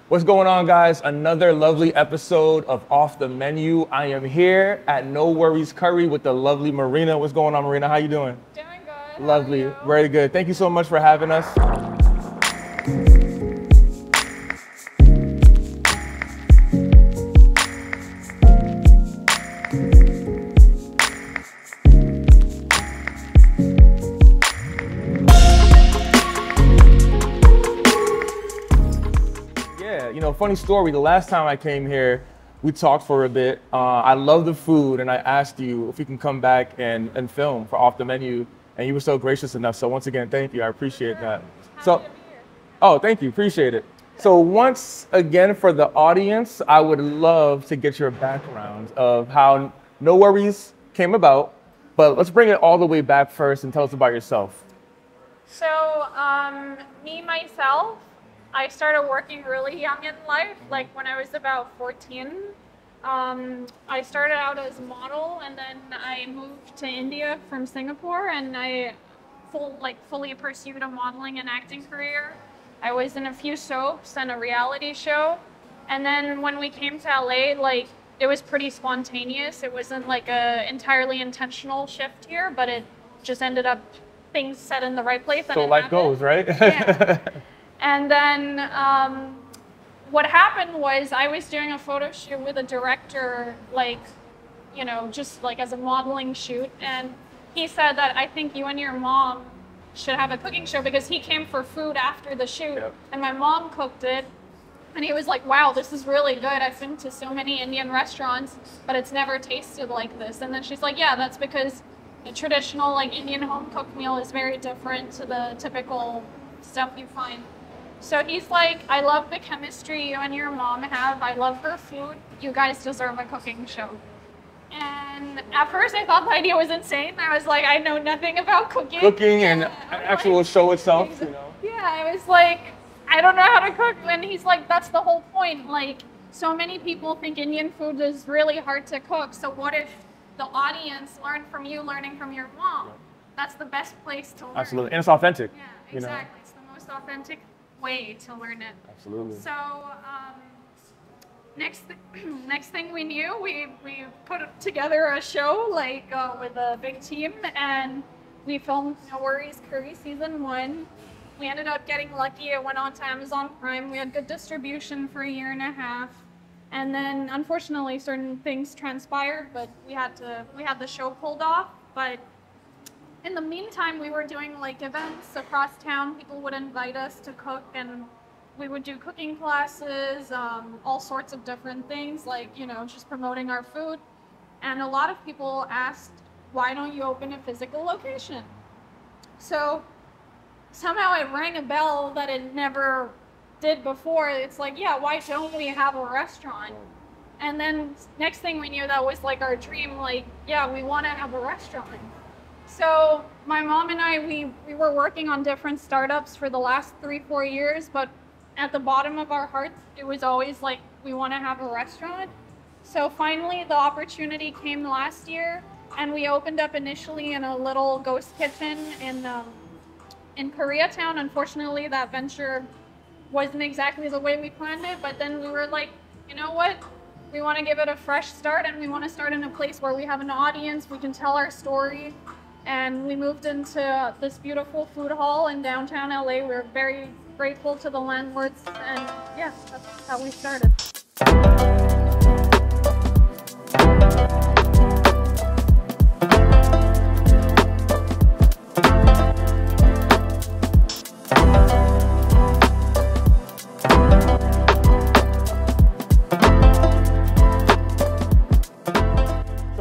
What's going on, guys? Another lovely episode of Off the Menu. I am here at No Worries Curry with the lovely Marina. What's going on, Marina? How you doing? Doing good. Lovely. Very good. Thank you so much for having us. Funny story, the last time I came here, we talked for a bit. I love the food, and I asked you if we can come back and film for Off the Menu, and you were so gracious enough. So once again, thank you. I appreciate that. Thank you. Appreciate it. So once again, for the audience, I would love to get your background of how No Worries came about, but let's bring it all the way back first and tell us about yourself. So, myself, I started working really young in life, like when I was about 14. I started out as a model, and then I moved to India from Singapore, and I fully pursued a modeling and acting career. I was in a few soaps and a reality show. And then when we came to LA, it was pretty spontaneous. It wasn't like a entirely intentional shift here, but it just ended up things set in the right place. So life goes, right? Yeah. And then what happened was I was doing a photo shoot with a director, just as a modeling shoot. And he said that I think you and your mom should have a cooking show, because he came for food after the shoot. Yep. And my mom cooked it. And he was like, wow, this is really good. I've been to so many Indian restaurants, but it's never tasted like this. And then she's like, yeah, that's because the traditional Indian home cooked meal is very different to the typical stuff you find. So he's like, I love the chemistry you and your mom have. I love her food. You guys deserve a cooking show. And at first I thought the idea was insane. I was like, I know nothing about cooking. Cooking and actual show itself, Yeah, I was like, I don't know how to cook. And he's like, that's the whole point. So many people think Indian food is really hard to cook. So what if the audience learned from you, learning from your mom? That's the best place to learn. Absolutely, and it's authentic. Yeah, exactly. It's the most authentic way to learn it. Absolutely. So next thing we knew, we put together a show with a big team, and we filmed No Worries Curry season 1. We ended up getting lucky. It went on to Amazon Prime. We had good distribution for a year and a half, and then unfortunately certain things transpired, but we had the show pulled off. But in the meantime, we were doing events across town. People would invite us to cook, and we would do cooking classes, all sorts of different things, just promoting our food. And a lot of people asked, why don't you open a physical location? So somehow it rang a bell that it never did before. It's like, yeah, why don't we have a restaurant? And then next thing we knew, that was our dream. Yeah, we want to have a restaurant. So my mom and I, we were working on different startups for the last 3-4 years, but at the bottom of our hearts, it was always we want to have a restaurant. So finally the opportunity came last year, and we opened up initially in a little ghost kitchen in Koreatown. Unfortunately, that venture wasn't exactly the way we planned it, but then we were like, you know what? We want to give it a fresh start, and we want to start in a place where we have an audience, we can tell our story. And we moved into this beautiful food hall in downtown LA. We're very grateful to the landlords, and yeah, that's how we started.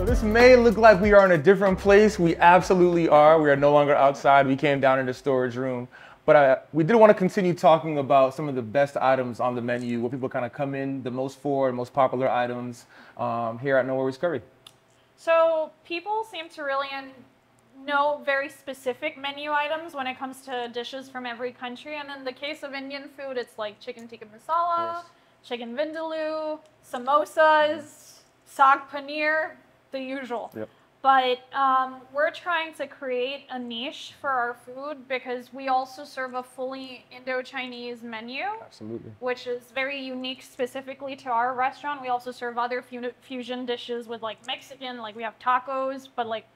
This may look like we are in a different place. We absolutely are. We are no longer outside. We came down in the storage room. But we did want to continue talking about some of the best items on the menu, what people kind of come in the most for, most popular items here at No Worries Curry. So people seem to really know very specific menu items when it comes to dishes from every country. And in the case of Indian food, it's like chicken tikka masala, chicken vindaloo, samosas, saag paneer, the usual. Yep. But we're trying to create a niche for our food because we also serve a fully Indo-Chinese menu. Absolutely. Which is very unique specifically to our restaurant. We also serve other fusion dishes with like Mexican, like we have tacos, but like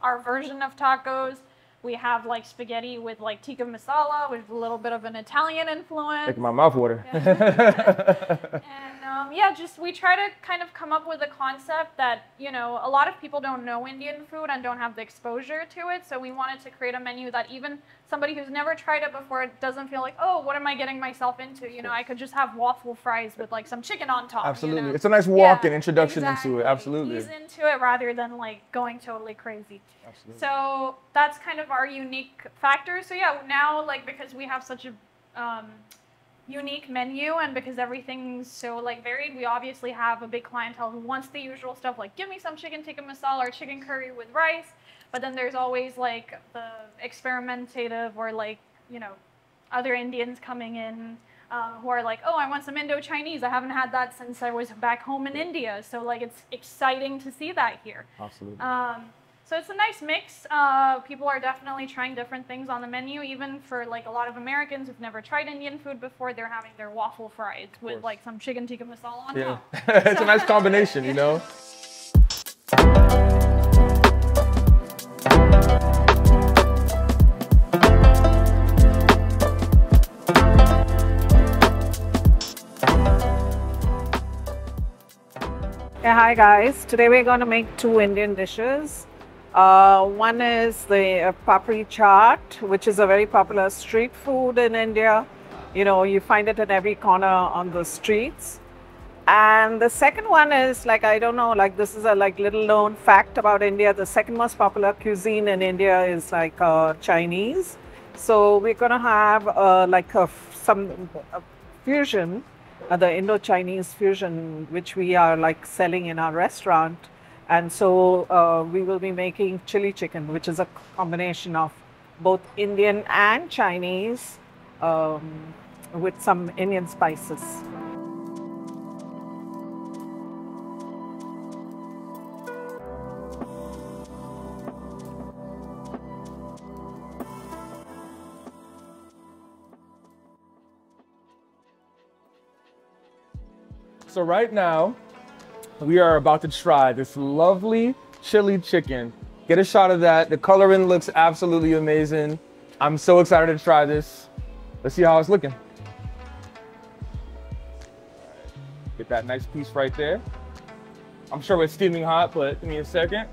our version of tacos. We have like spaghetti with like tikka masala, with a little bit of an Italian influence. Making my mouth water. And yeah, just we try to kind of come up with a concept that, you know, a lot of people don't know Indian food and don't have the exposure to it. So we wanted to create a menu that even somebody who's never tried it before doesn't feel like, oh, what am I getting myself into? You know, I could just have waffle fries with like some chicken on top. Absolutely. You know? It's a nice walk-in introduction into it. Absolutely. Ease into it rather than like going totally crazy. Absolutely. So that's kind of our unique factor. So yeah, now like because we have such a unique menu and because everything's so like varied, we obviously have a big clientele who wants the usual stuff like give me some chicken tikka masala or chicken curry with rice. But then there's always like the experimentative or like, you know, other Indians coming in who are like, oh, I want some Indo-Chinese. I haven't had that since I was back home in India. So like it's exciting to see that here. Absolutely. So it's a nice mix. People are definitely trying different things on the menu. Even for like a lot of Americans who've never tried Indian food before, they're having their waffle fries with like some chicken tikka masala on top. It's a nice combination, you know? Yeah, hi guys. Today we're going to make two Indian dishes. One is the papri chaat, which is a very popular street food in India. You know, you find it in every corner on the streets. And the second one is like, I don't know, like this is a like little known fact about India. The second most popular cuisine in India is like Chinese. So we're going to have like some fusion. The Indo-Chinese fusion, which we are like selling in our restaurant. And so we will be making chili chicken, which is a combination of both Indian and Chinese with some Indian spices. So right now, we are about to try this lovely chili chicken. Get a shot of that. The coloring looks absolutely amazing. I'm so excited to try this. Let's see how it's looking. Get that nice piece right there. I'm sure it's steaming hot, but give me a second.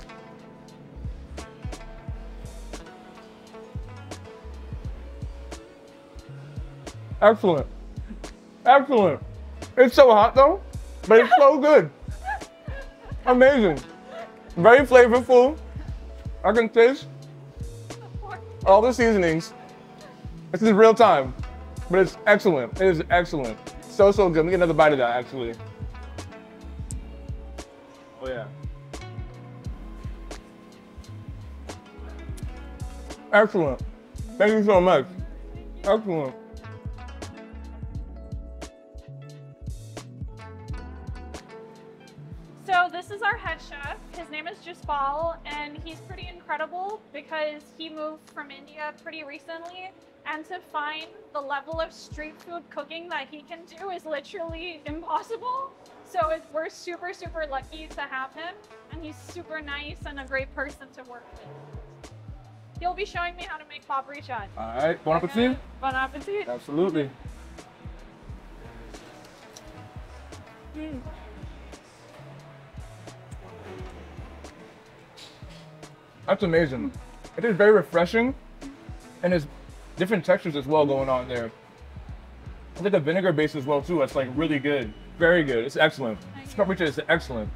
Excellent. Excellent. It's so hot though, but it's so good. Amazing. Very flavorful. I can taste all the seasonings. This is real time, but it's excellent. It is excellent. So, so good. Let me get another bite of that actually. Oh yeah. Excellent. Thank you so much. Excellent. So this is our head chef. His name is Jaspal, and he's pretty incredible because he moved from India pretty recently, and to find the level of street food cooking that he can do is literally impossible. So we're super, super lucky to have him, and he's super nice and a great person to work with. He'll be showing me how to make papri chaat. All right, bon appetit. Bon appetit. Absolutely. That's amazing. It is very refreshing, and there's different textures as well going on there. It's like a vinegar base as well too. It's like really good, very good. It's excellent. Papri chaat is excellent.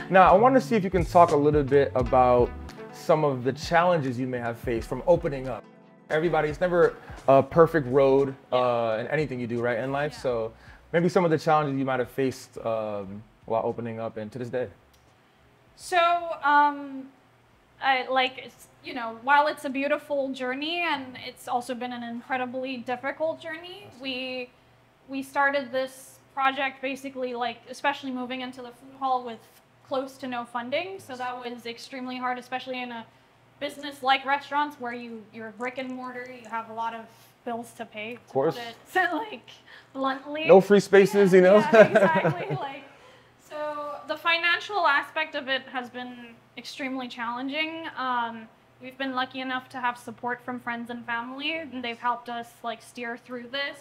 Now I want to see if you can talk a little bit about some of the challenges you may have faced from opening up. It's never a perfect road in anything you do, right, in life. So maybe some of the challenges you might have faced while opening up and to this day. So, you know, while it's a beautiful journey and it's also been an incredibly difficult journey, we started this project basically, like, especially moving into the food hall with close to no funding. So that was extremely hard, especially in a business like restaurants where you're brick and mortar, you have a lot of bills to pay. Of course. So like bluntly. No free spaces, you know? Yeah, exactly. Like, so the financial aspect of it has been extremely challenging. We've been lucky enough to have support from friends and family, and they've helped us like steer through this,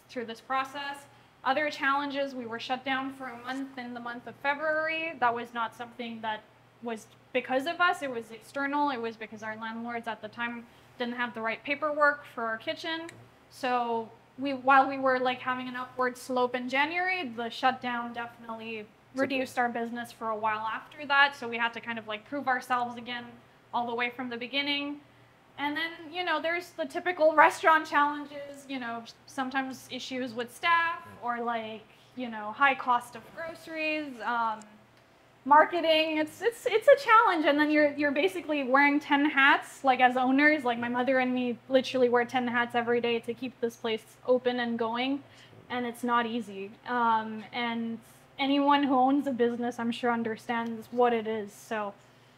through this process. Other challenges, we were shut down for a month in the month of February. That was not something that was because of us. It was external. It was because our landlords at the time didn't have the right paperwork for our kitchen. So while we were like having an upward slope in January, the shutdown definitely reduced our business for a while after that. So we had to kind of like prove ourselves again all the way from the beginning. And then, there's the typical restaurant challenges, sometimes issues with staff or like, high cost of groceries, marketing. It's a challenge. And then you're basically wearing 10 hats, like as owners. Like my mother and me literally wear 10 hats every day to keep this place open and going. And it's not easy. And anyone who owns a business, I'm sure, understands what it is. So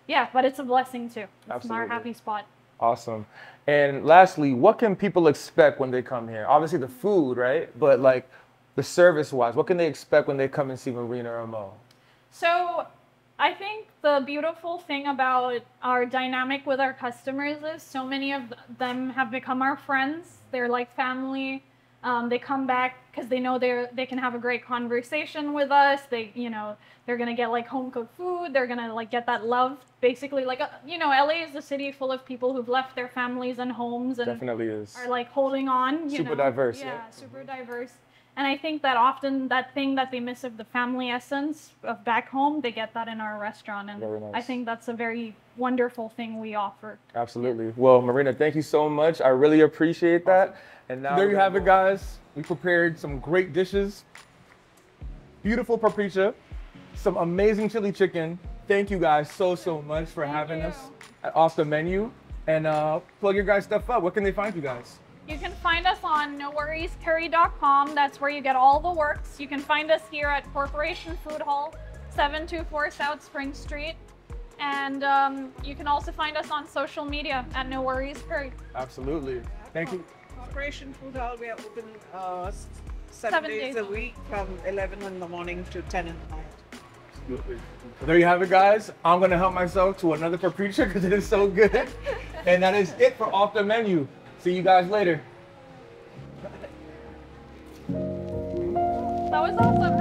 yeah, but it's a blessing too. It's our happy spot. Awesome. And lastly, what can people expect when they come here? Obviously the food, right? But like the service wise, what can they expect when they come and see Marina or Mo? So I think the beautiful thing about our dynamic with our customers is so many of them have become our friends. They're like family. They come back because they know they can have a great conversation with us. They're gonna get like home cooked food. They're gonna like get that love. Basically, like LA is a city full of people who've left their families and homes and definitely is. Are like holding on. Super diverse. Yeah, super diverse. And I think that often that thing that they miss of the family essence of back home, they get that in our restaurant. And very nice. I think that's a very wonderful thing we offer. Absolutely. Yeah. Well, Marina, thank you so much. I really appreciate that. Awesome. And now there you have it, guys. We prepared some great dishes. Beautiful paprika, some amazing chili chicken. Thank you guys so much for having us at Off the Menu. And plug your guys' stuff up. Where can they find you guys? You can find us on noworriescurry.com. That's where you get all the works. You can find us here at Corporation Food Hall, 724 South Spring Street. And you can also find us on social media at noworriescurry. Absolutely. Thank you. Corporation Food Hall, we are open 7 days a week from 11 in the morning to 10 in the night. Absolutely. Well, there you have it, guys. I'm going to help myself to another paprika because it is so good. And that is it for Off the Menu. See you guys later. That was awesome.